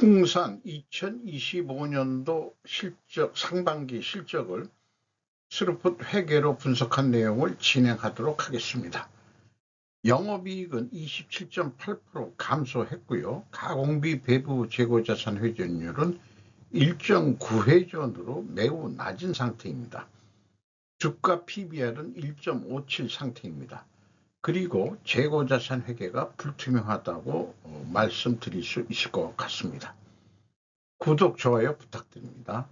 풍산 2025년도 상반기 실적을 스루풋 회계로 분석한 내용을 진행하도록 하겠습니다. 영업이익은 27.8% 감소했고요. 가공비 배부 재고자산 회전율은 1.9회전으로 매우 낮은 상태입니다. 주가 PBR은 1.57 상태입니다. 그리고 재고자산 회계가 불투명하다고 말씀드릴 수 있을 것 같습니다. 구독, 좋아요 부탁드립니다.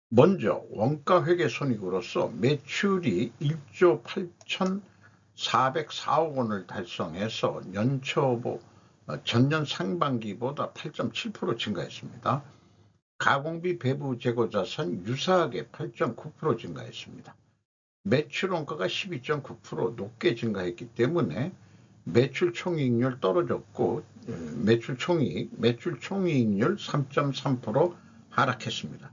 먼저 원가회계 손익으로서 매출이 1조 8,404억 원을 달성해서 전년 상반기보다 8.7% 증가했습니다. 가공비 배부 재고자산 유사하게 8.9% 증가했습니다. 매출 원가가 12.9% 높게 증가했기 때문에 매출 총이익률 떨어졌고 매출 총이익률 3.3% 하락했습니다.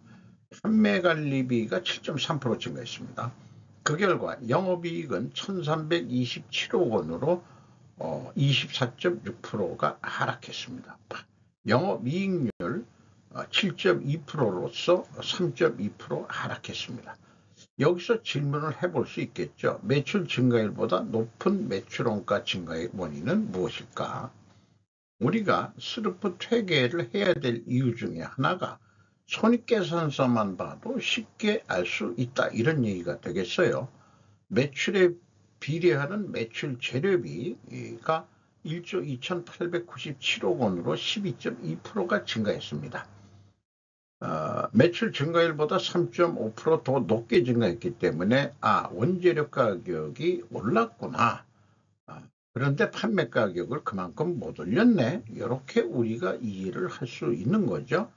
판매관리비가 7.3% 증가했습니다. 그 결과 영업이익은 1,327억 원으로 24.6%가 하락했습니다. 영업이익률 7.2%로서 3.2% 하락했습니다. 여기서 질문을 해볼 수 있겠죠. 매출 증가율보다 높은 매출원가 증가의 원인은 무엇일까? 우리가 스루풋 회계를 해야 될 이유 중에 하나가 손익계산서만 봐도 쉽게 알 수 있다, 이런 얘기가 되겠어요. 매출에 비례하는 매출 재료비가 1조 2,897억 원으로 12.2%가 증가했습니다. 매출 증가율보다 3.5% 더 높게 증가했기 때문에 원재료 가격이 올랐구나. 그런데 판매 가격을 그만큼 못 올렸네. 이렇게 우리가 이해를 할 수 있는 거죠.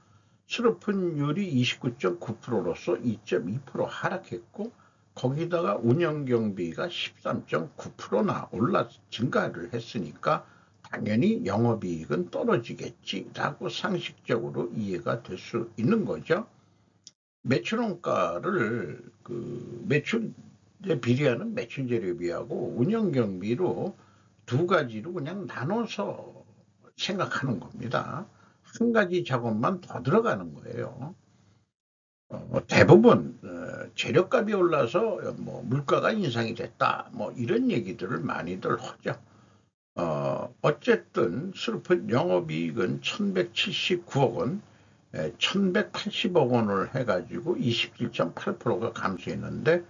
수료분율이 29.9%로서 2.2% 하락했고 거기다가 운영경비가 13.9%나 증가를 했으니까 당연히 영업이익은 떨어지겠지라고 상식적으로 이해가 될 수 있는 거죠. 매출원가를 매출에 비례하는 매출재료비하고 운영경비로 두 가지로 그냥 나눠서 생각하는 겁니다. 한 가지 작업만 더 들어가는 거예요. 대부분 재료값이 올라서 물가가 인상이 됐다, 이런 얘기들을 많이들 하죠. 어쨌든 스루풋 영업이익은 1,179억 원, 1,180억 원을 해가지고 27.8%가 감소했는데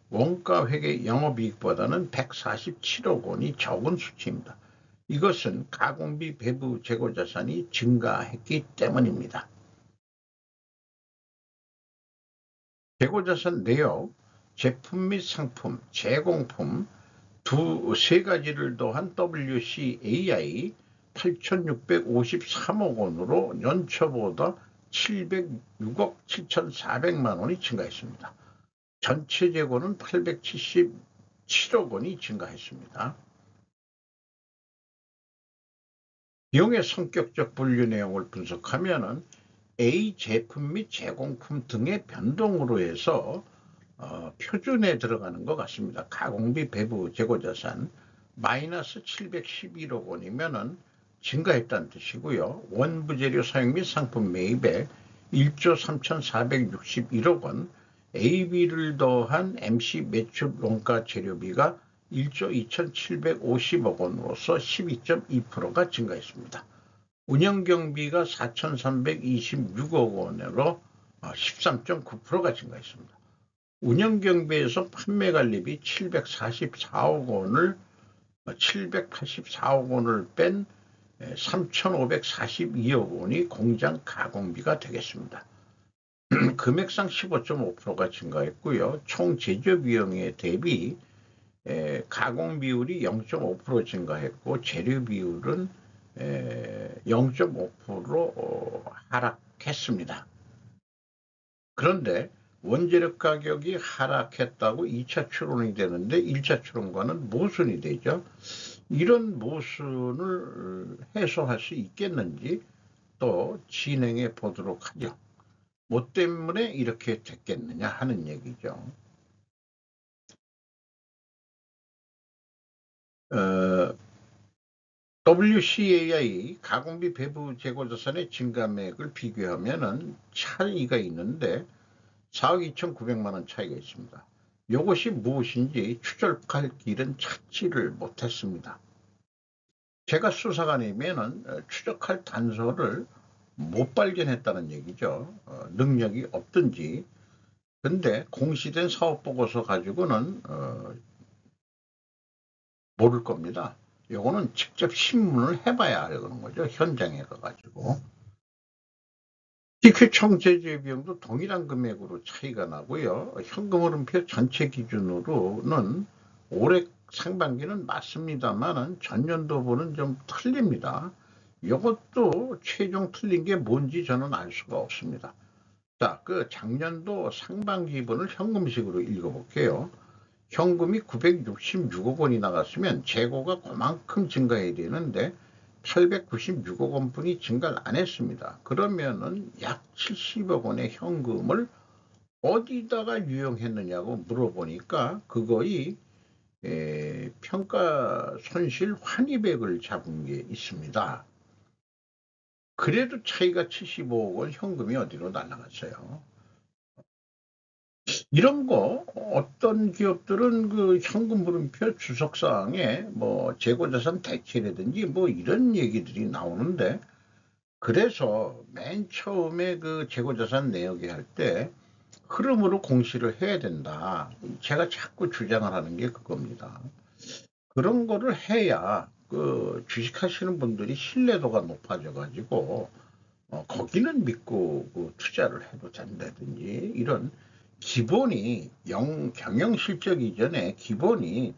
원가회계 영업이익보다는 147억 원이 적은 수치입니다. 이것은 가공비 배부 재고자산이 증가했기 때문입니다. 재고자산 내역, 제품 및 상품, 제공품 세 가지를 더한 WCAI 8,653억 원으로 연초보다 706억 7,400만 원이 증가했습니다. 전체 재고는 877억 원이 증가했습니다. 비용의 성격적 분류 내용을 분석하면 A 제품 및 제공품 등의 변동으로 해서 표준에 들어가는 것 같습니다. 가공비 배부 재고자산 마이너스 711억 원이면은 증가했다는 뜻이고요. 원부재료 사용 및 상품 매입에 1조 3,461억 원, AB를 더한 MC 매출 원가 재료비가 1조 2,750억 원으로서 12.2%가 증가했습니다. 운영경비가 4,326억 원으로 13.9%가 증가했습니다. 운영경비에서 판매관리비 784억 원을 뺀 3,542억 원이 공장 가공비가 되겠습니다. 금액상 15.5%가 증가했고요. 총 제조 비용에 대비 가공 비율이 0.5% 증가했고 재료 비율은 0.5% 하락했습니다. 그런데 원재료 가격이 하락했다고 2차 추론이 되는데 1차 추론과는 모순이 되죠. 이런 모순을 해소할 수 있겠는지 또 진행해 보도록 하죠. 뭐 때문에 이렇게 됐겠느냐 하는 얘기죠. WCAI 가공비 배부 재고자산의 증감액을 비교하면은 차이가 있는데 4억 2,900만 원 차이가 있습니다. 이것이 무엇인지 추적할 길은 찾지를 못했습니다. 제가 수사관이면은 추적할 단서를 못 발견했다는 얘기죠. 능력이 없든지. 근데 공시된 사업보고서 가지고는 모를 겁니다. 요거는 직접 신문을 해봐야 하는 거죠. 현장에 가가지고. TQ청 제재 비용도 동일한 금액으로 차이가 나고요. 현금 흐름표 전체 기준으로는 올해 상반기는 맞습니다만은 전년도보는 좀 틀립니다. 이것도 최종 틀린 게 뭔지 저는 알 수가 없습니다. 자, 그 작년도 상반기분을 현금식으로 읽어볼게요. 현금이 966억 원이 나갔으면 재고가 그만큼 증가해야 되는데 896억 원뿐이 증가를 안 했습니다. 그러면은 약 70억 원의 현금을 어디다가 유용했느냐고 물어보니까 그거의 평가 손실 환입액을 잡은 게 있습니다. 그래도 차이가 75억 원 현금이 어디로 날아갔어요. 이런 거 어떤 기업들은 그 현금 물음표 주석사항에 뭐 재고자산 대체라든지 뭐 이런 얘기들이 나오는데 그래서 맨 처음에 그 재고자산 내역이 할 때 흐름으로 공시를 해야 된다. 제가 자꾸 주장을 하는 게 그겁니다. 그런 거를 해야 그 주식하시는 분들이 신뢰도가 높아져 가지고 거기는 믿고 그 투자를 해도 된다든지 이런 기본이 경영 실적 이전에 기본이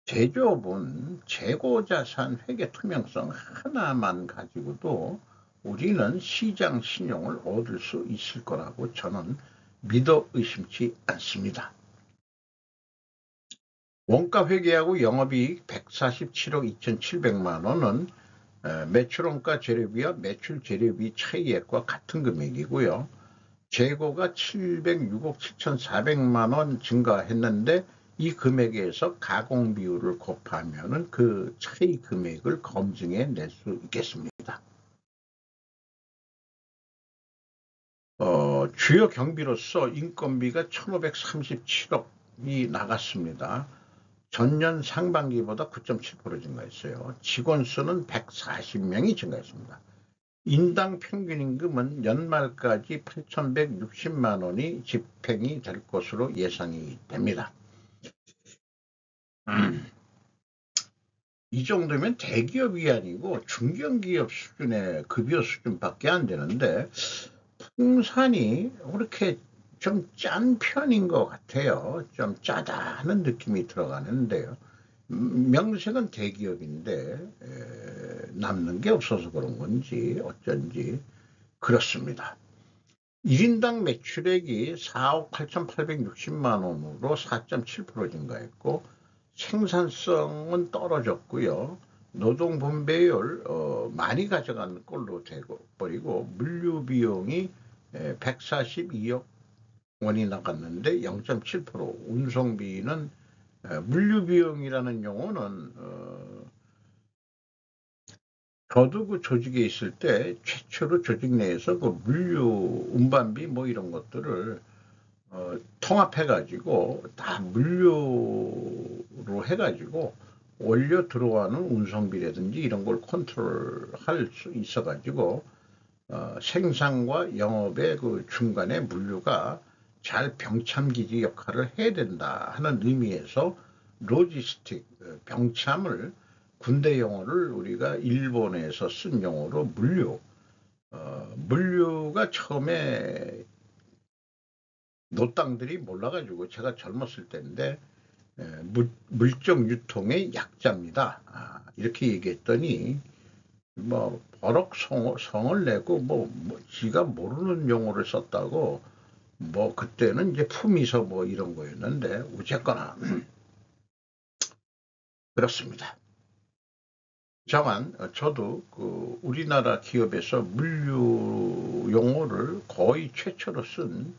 제조업은 재고자산 회계 투명성 하나만 가지고도 우리는 시장 신용을 얻을 수 있을 거라고 저는 믿어 의심치 않습니다. 원가 회계하고 영업이익 147억 2,700만 원은 매출원가 재료비와 매출 재료비 차이액과 같은 금액이고요. 재고가 706억 7,400만 원 증가했는데 이 금액에서 가공 비율을 곱하면은 그 차이 금액을 검증해 낼 수 있겠습니다. 주요 경비로서 인건비가 1,537억이 나갔습니다. 전년 상반기보다 9.7% 증가했어요. 직원 수는 140명이 증가했습니다. 인당 평균 임금은 연말까지 8,160만 원이 집행이 될 것으로 예상이 됩니다. 이 정도면 대기업이 아니고 중견기업 수준의 급여 수준밖에 안 되는데 풍산이 그렇게 좀 짠 편인 것 같아요. 좀 짜다는 느낌이 들어가는데요. 명색은 대기업인데 남는 게 없어서 그런 건지 어쩐지 그렇습니다. 1인당 매출액이 4억 8,860만 원으로 4.7% 증가했고 생산성은 떨어졌고요. 노동 분배율 많이 가져간 꼴로 되버리고 물류 비용이 142억 원이 나갔는데 0.7%, 운송비는 물류 비용이라는 용어는 저도 그 조직에 있을 때 최초로 조직 내에서 그 물류 운반비 뭐 이런 것들을 통합해가지고 다 물류로 해가지고 올려 들어가는 운송비라든지 이런 걸 컨트롤할 수 있어가지고 생산과 영업의 그 중간에 물류가 잘 병참기지 역할을 해야 된다 하는 의미에서 로지스틱 병참을 군대 용어를 우리가 일본에서 쓴 용어로 물류가 처음에 노땅들이 몰라가지고 제가 젊었을 때인데 물적 유통의 약자입니다. 이렇게 얘기했더니 뭐 버럭 성을 내고 뭐 지가 모르는 용어를 썼다고 뭐 그때는 이제 품위서 뭐 이런 거였는데 어쨌거나 그렇습니다. 다만 저도 그 우리나라 기업에서 물류 용어를 거의 최초로 쓴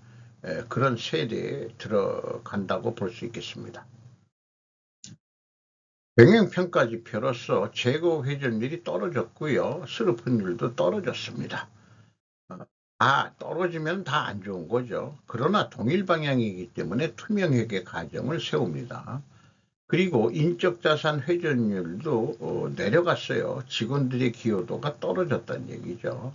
그런 세대에 들어간다고 볼 수 있겠습니다. 경영평가지표로서 재고 회전율이 떨어졌고요. 슬럼프율도 떨어졌습니다. 떨어지면 다 안 좋은 거죠. 그러나 동일 방향이기 때문에 투명회계 과정을 세웁니다. 그리고 인적자산 회전율도 내려갔어요. 직원들의 기여도가 떨어졌다는 얘기죠.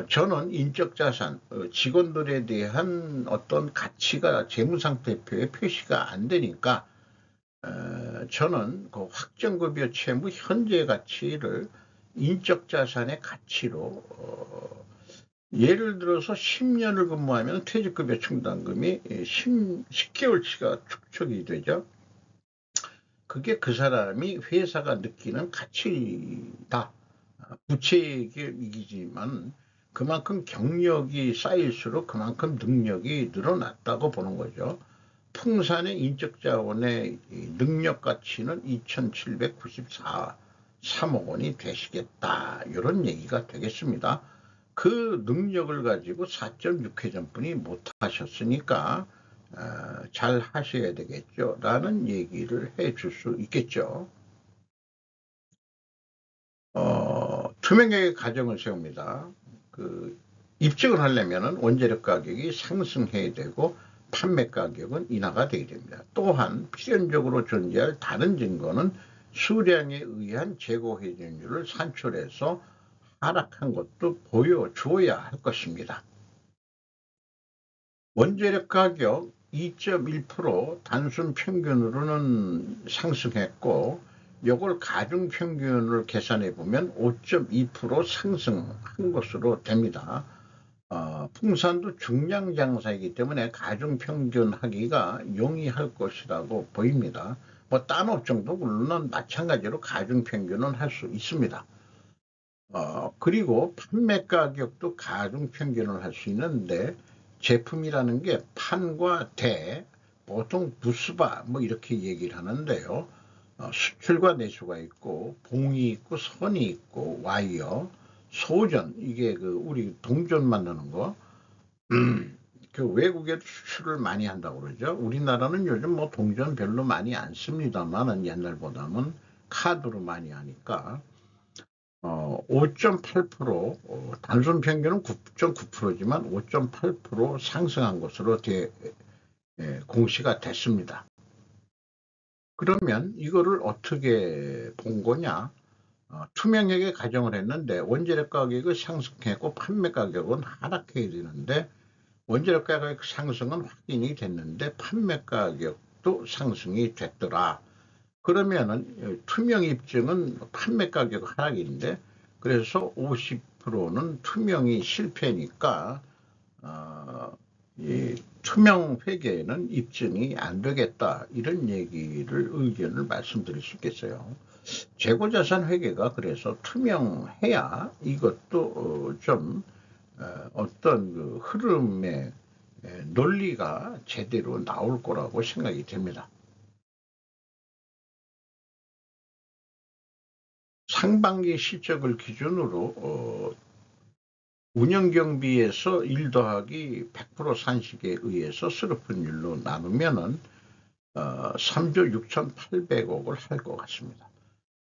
저는 인적자산, 직원들에 대한 어떤 가치가 재무상태표에 표시가 안 되니까 저는 그 확정급여 채무 현재 가치를 인적자산의 가치로 예를 들어서 10년을 근무하면 퇴직급여 충당금이 10개월치가 축적이 되죠. 그게 그 사람이 회사가 느끼는 가치다. 부채이기지만 그만큼 경력이 쌓일수록 그만큼 능력이 늘어났다고 보는 거죠. 풍산의 인적자원의 능력 가치는 2,794.3억 원이 되시겠다. 이런 얘기가 되겠습니다. 그 능력을 가지고 4.6회전뿐이 못하셨으니까 잘 하셔야 되겠죠. 라는 얘기를 해줄 수 있겠죠. 투명하게 가정을 세웁니다. 입증을 하려면 원재료 가격이 상승해야 되고 판매 가격은 인하가 되게 됩니다. 또한 필연적으로 존재할 다른 증거는 수량에 의한 재고 회전율을 산출해서 하락한 것도 보여주어야 할 것입니다. 원재료 가격 2.1% 단순 평균으로는 상승했고 이걸 가중평균을 계산해 보면 5.2% 상승한 것으로 됩니다. 풍산도 중량 장사이기 때문에 가중평균 하기가 용이할 것이라고 보입니다. 딴 업종도 물론 마찬가지로 가중평균은 할 수 있습니다. 그리고 판매 가격도 가중평균을 할 수 있는데 제품이라는 게 판과 대, 보통 부스바 이렇게 얘기를 하는데요. 수출과 내수가 있고 봉이 있고 선이 있고 와이어, 소전, 이게 우리 동전 만드는 거. 그 외국에 수출을 많이 한다고 그러죠. 우리나라는 요즘 동전 별로 많이 안 씁니다만은 옛날보다는 카드로 많이 하니까 5.8% 단순 평균은 9.9%지만 5.8% 상승한 것으로 공시가 됐습니다. 그러면 이거를 어떻게 본 거냐? 투명하게 가정을 했는데 원재료 가격이 상승했고 판매 가격은 하락해야 되는데 원재료 가격 상승은 확인이 됐는데 판매 가격도 상승이 됐더라. 그러면은 투명 입증은 판매 가격 하락인데 그래서 50%는 투명이 실패니까 이 투명 회계에는 입증이 안 되겠다, 이런 의견을 말씀드릴 수 있겠어요. 재고자산 회계가 그래서 투명해야 이것도 좀 어떤 흐름의 논리가 제대로 나올 거라고 생각이 됩니다. 상반기 실적을 기준으로 운영경비에서 1 더하기 100% 산식에 의해서 슬럼프율로 나누면은 3조 6,800억을 할 것 같습니다.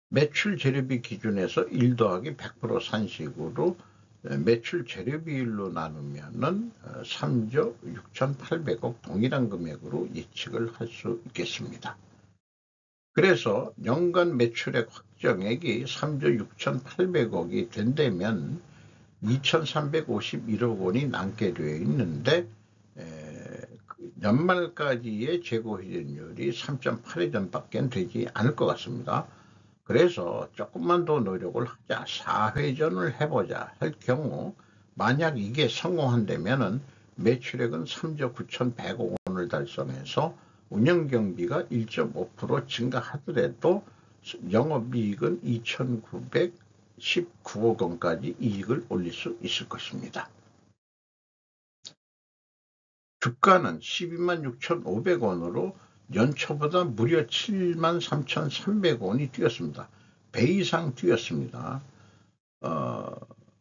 매출 재료비 기준에서 1 더하기 100% 산식으로 매출 재료비율로 나누면은 3조 6,800억 동일한 금액으로 예측을 할 수 있겠습니다. 그래서 연간 매출액 확정액이 3조 6,800억이 된다면 2,351억 원이 남게 되어 있는데 연말까지의 재고 회전율이 3.8회전밖에 되지 않을 것 같습니다. 그래서 조금만 더 노력을 하자, 4회전을 해보자 할 경우 만약 이게 성공한다면 매출액은 3조 9,100억 원을 달성해서 운영경비가 1.5% 증가하더라도 영업이익은 2,919억 원까지 이익을 올릴 수 있을 것입니다. 주가는 12만 6,500원으로 연초보다 무려 7만 3,300원이 뛰었습니다. 배 이상 뛰었습니다.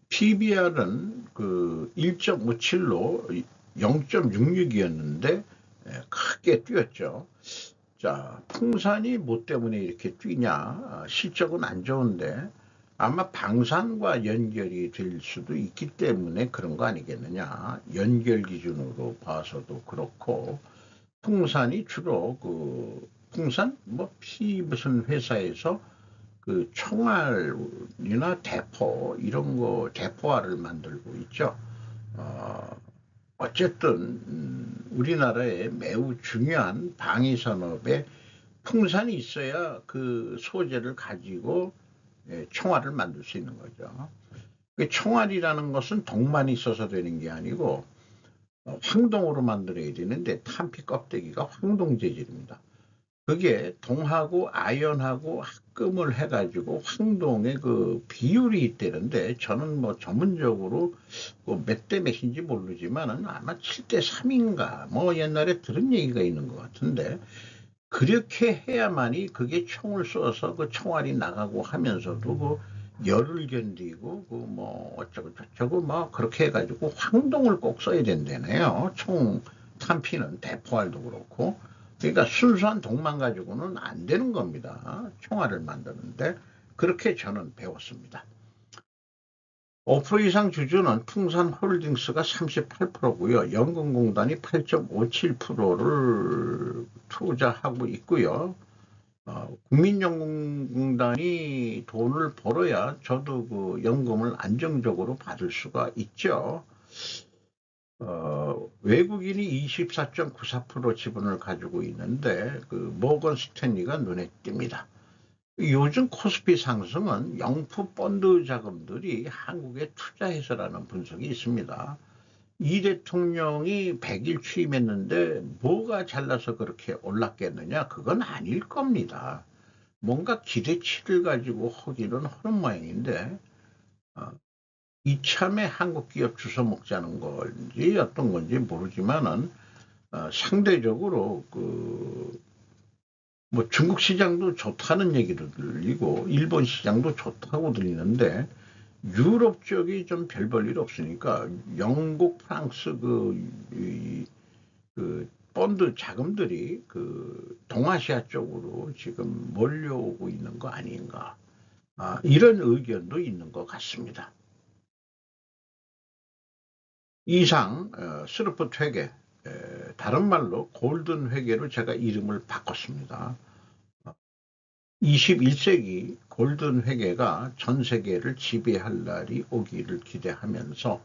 PBR은 1.57로 0.66이었는데 크게 뛰었죠. 자, 풍산이 뭐 때문에 이렇게 뛰냐? 실적은 안 좋은데 아마 방산과 연결이 될 수도 있기 때문에 그런 거 아니겠느냐? 연결 기준으로 봐서도 그렇고, 풍산이 주로 그 풍산 뭐 피 무슨 회사에서 그 총알이나 대포 이런 거 대포알을 만들고 있죠. 어쨌든 우리나라의 매우 중요한 방위 산업에 풍산이 있어야 그 소재를 가지고 총알을 만들 수 있는 거죠. 그 총알이라는 것은 동만 있어서 되는 게 아니고 황동으로 만들어야 되는데 탄피 껍데기가 황동 재질입니다. 그게 동하고 아연하고 합금을 해가지고 황동의 그 비율이 있다는데 저는 뭐 전문적으로 몇 대 몇인지 모르지만은 아마 7대 3인가 뭐 옛날에 들은 얘기가 있는 것 같은데 그렇게 해야만이 그게 총을 쏘아서 그 총알이 나가고 하면서도 그 열을 견디고 그 뭐 어쩌고 저쩌고 뭐 그렇게 해가지고 황동을 꼭 써야 된다네요. 총 탄피는 대포알도 그렇고. 그러니까 순수한 동만 가지고는 안 되는 겁니다. 총알을 만드는데 그렇게 저는 배웠습니다. 5% 이상 주주는 풍산홀딩스가 38%고요. 연금공단이 8.57%를 투자하고 있고요. 국민연금공단이 돈을 벌어야 저도 그 연금을 안정적으로 받을 수가 있죠. 외국인이 24.94% 지분을 가지고 있는데 그 모건 스탠리가 눈에 띕니다. 요즘 코스피 상승은 영프 펀드 자금들이 한국에 투자해서라는 분석이 있습니다. 이 대통령이 100일 취임했는데 뭐가 잘나서 그렇게 올랐겠느냐? 그건 아닐 겁니다. 뭔가 기대치를 가지고 하기는 하는 모양인데 이참에 한국 기업 주워 먹자는 건지 어떤 건지 모르지만은 상대적으로 뭐 중국 시장도 좋다는 얘기도 들리고 일본 시장도 좋다고 들리는데 유럽 쪽이 좀 별 볼 일 없으니까 영국, 프랑스 그 펀드 자금들이 그 동아시아 쪽으로 지금 몰려오고 있는 거 아닌가. 이런 의견도 있는 것 같습니다. 이상 스루프 회계, 다른 말로 골든 회계로 제가 이름을 바꿨습니다. 21세기 골든 회계가 전 세계를 지배할 날이 오기를 기대하면서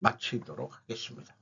마치도록 하겠습니다.